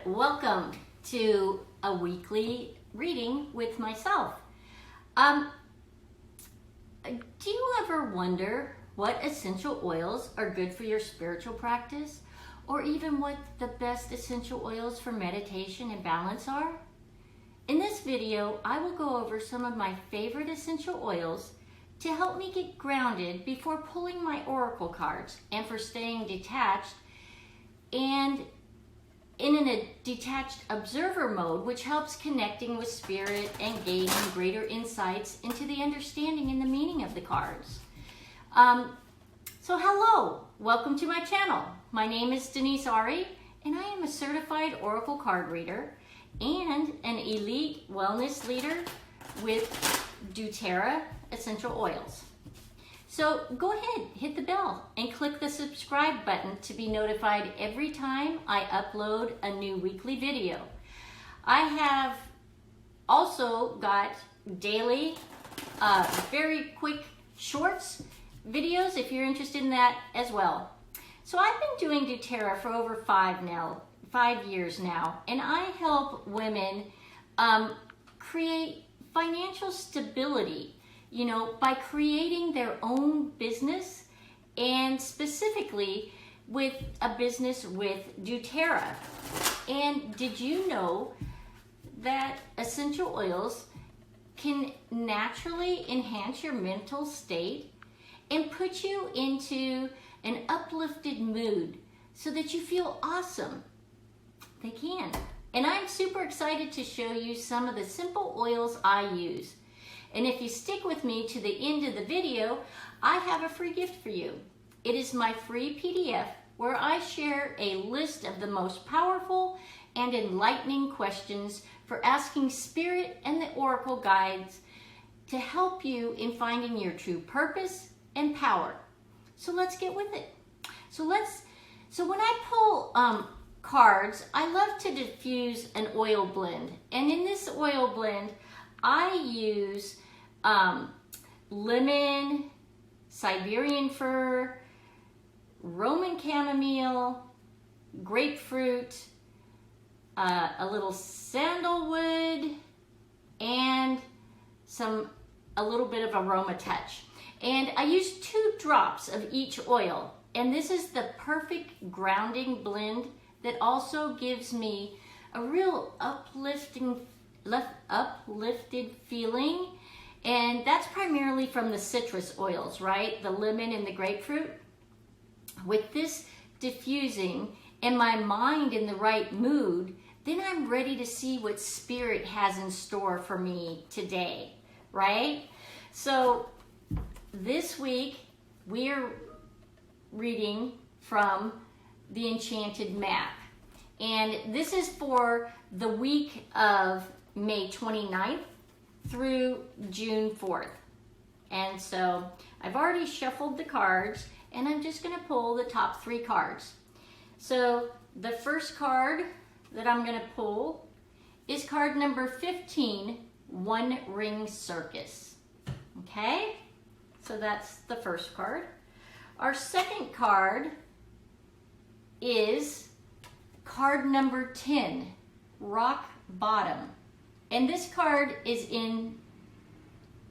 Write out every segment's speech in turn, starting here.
welcome to a weekly reading with myself. Do you ever wonder what essential oils are good for your spiritual practice, or even what the best essential oils for meditation and balance are? In this video, I will go over some of my favorite essential oils to help me get grounded before pulling my oracle cards, and for staying detached and in a detached observer mode, which helps connecting with spirit and gaining greater insights into the understanding and the meaning of the cards. So hello, welcome to my channel. My name is Denise Ari, and I am a certified oracle card reader and an elite wellness leader with doTerra essential oils. So go ahead, hit the bell and click the subscribe button to be notified every time I upload a new weekly video. I have also got daily, very quick shorts videos if you're interested in that as well. So I've been doing doTerra for over 5 years now, and I help women create financial stability, by creating their own business, and specifically with a business with doTerra. And did you know that essential oils can naturally enhance your mental state and put you into an uplifted mood so that you feel awesome? They can. And I'm super excited to show you some of the simple oils I use. And if you stick with me to the end of the video, I have a free gift for you. It is my free PDF where I share a list of the most powerful and enlightening questions for asking spirit and the oracle guides to help you in finding your true purpose and power. So let's get with it. So when I pull cards, I love to diffuse an oil blend. And in this oil blend, I use lemon, Siberian fir, Roman chamomile, grapefruit, a little sandalwood, and a little bit of aroma touch. And I use 2 drops of each oil. And this is the perfect grounding blend that also gives me a real uplifted feeling. And that's primarily from the citrus oils, right? The lemon and the grapefruit. With this diffusing and my mind in the right mood, then I'm ready to see what spirit has in store for me today, right? So this week we're reading from the Enchanted Map. And this is for the week of May 29th through June 4th. And so I've already shuffled the cards, and I'm just going to pull the top 3 cards. So the first card that I'm going to pull is card number 15, One Ring Circus. Okay, so that's the first card. Our second card is card number 10, Rock Bottom. And this card is in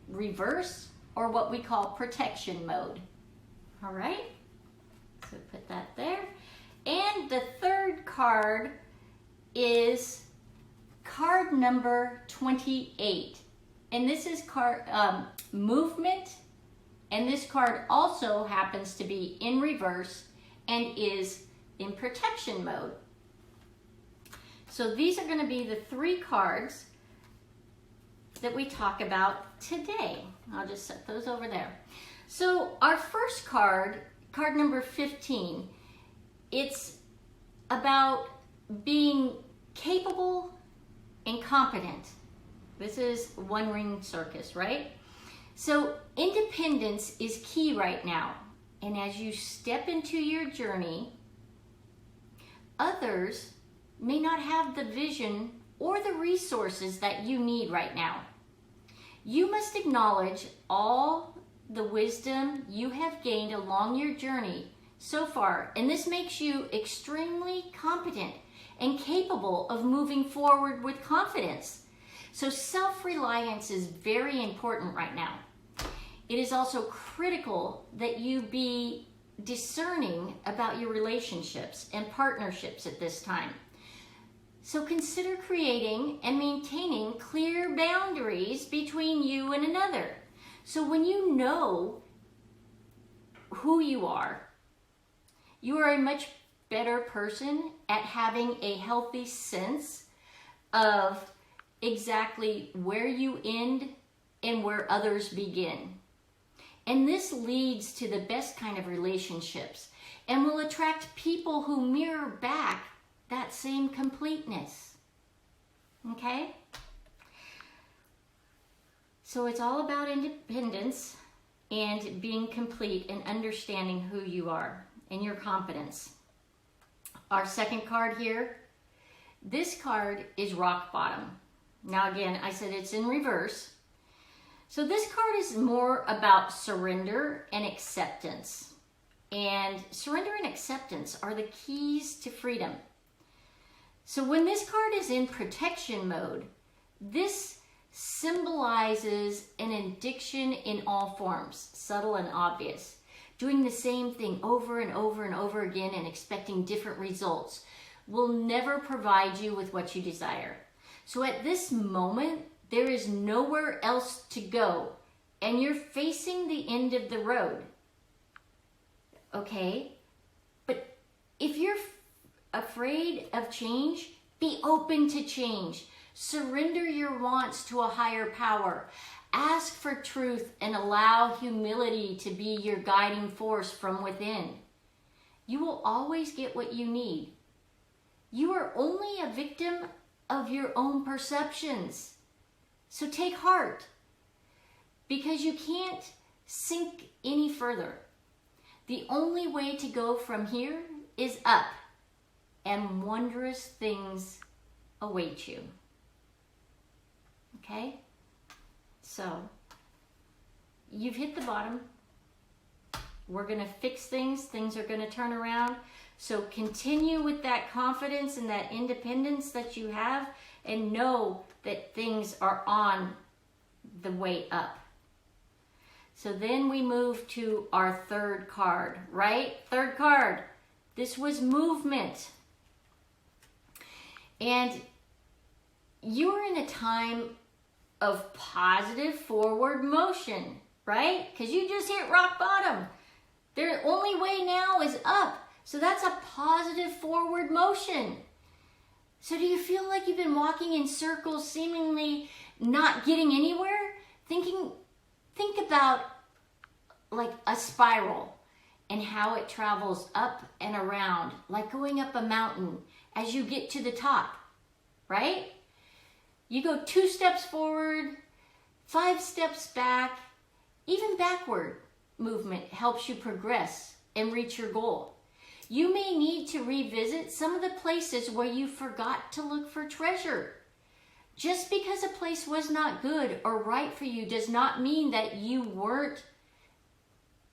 reverse, or what we call protection mode. All right, so put that there. And the third card is card number 28. And this is card movement. And this card also happens to be in reverse and is in protection mode. So these are going to be the 3 cards that we talk about today. I'll just set those over there. So our first card, card number 15, it's about being capable and competent. This is One Ring Circus, right? So independence is key right now. And as you step into your journey, others may not have the vision or the resources that you need right now. You must acknowledge all the wisdom you have gained along your journey so far, and this makes you extremely competent and capable of moving forward with confidence. So self-reliance is very important right now. It is also critical that you be discerning about your relationships and partnerships at this time. So consider creating and maintaining clear boundaries between you and another. So when you know who you are a much better person at having a healthy sense of exactly where you end and where others begin. And this leads to the best kind of relationships and will attract people who mirror back that same completeness. Okay? So it's all about independence and being complete and understanding who you are and your confidence. Our second card here, this card is rock bottom. Now again, I said it's in reverse. So this card is more about surrender and acceptance. And surrender and acceptance are the keys to freedom. So when this card is in protection mode, this symbolizes an addiction in all forms, subtle and obvious. Doing the same thing over and over and over again and expecting different results will never provide you with what you desire. So at this moment, there is nowhere else to go, and you're facing the end of the road. Okay? But if you're afraid of change, be open to change. Surrender your wants to a higher power. Ask for truth and allow humility to be your guiding force from within. You will always get what you need. You are only a victim of your own perceptions. So take heart, because you can't sink any further. The only way to go from here is up, and wondrous things await you. Okay? So, you've hit the bottom. We're going to fix things. Things are going to turn around. So continue with that confidence and that independence that you have, and know that things are on the way up. So then we move to our third card, right? Third card. This was movement. And you're in a time of positive forward motion, right? Because you just hit rock bottom. The only way now is up. So that's a positive forward motion. So do you feel like you've been walking in circles, seemingly not getting anywhere? Think about like a spiral and how it travels up and around, like going up a mountain as you get to the top, right? You go 2 steps forward, 5 steps back. Even backward movement helps you progress and reach your goal. You may need to revisit some of the places where you forgot to look for treasure. Just because a place was not good or right for you does not mean that you weren't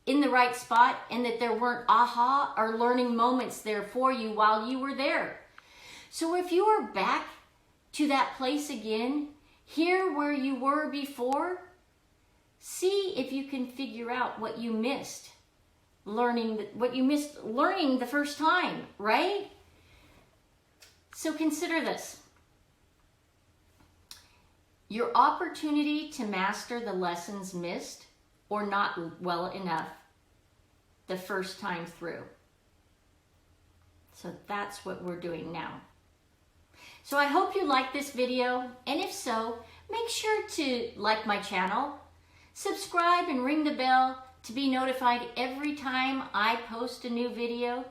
in the right spot and that there weren't aha or learning moments there for you while you were there. So if you are back to that place again, here where you were before, see if you can figure out what you missed. Learning the first time, right? So consider this. Your opportunity to master the lessons missed or not well enough the first time through. So that's what we're doing now. So I hope you liked this video, and if so, make sure to like my channel, subscribe and ring the bell to be notified every time I post a new video.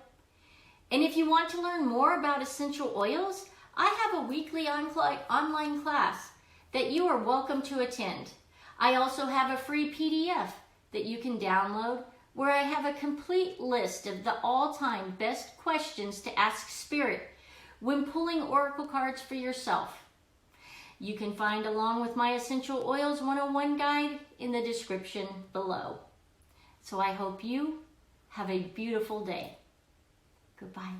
And if you want to learn more about essential oils, I have a weekly online class that you are welcome to attend. I also have a free PDF that you can download where I have a complete list of the all-time best questions to ask Spirit when pulling oracle cards for yourself. You can find along with my Essential Oils 101 guide in the description below. So I hope you have a beautiful day. Goodbye.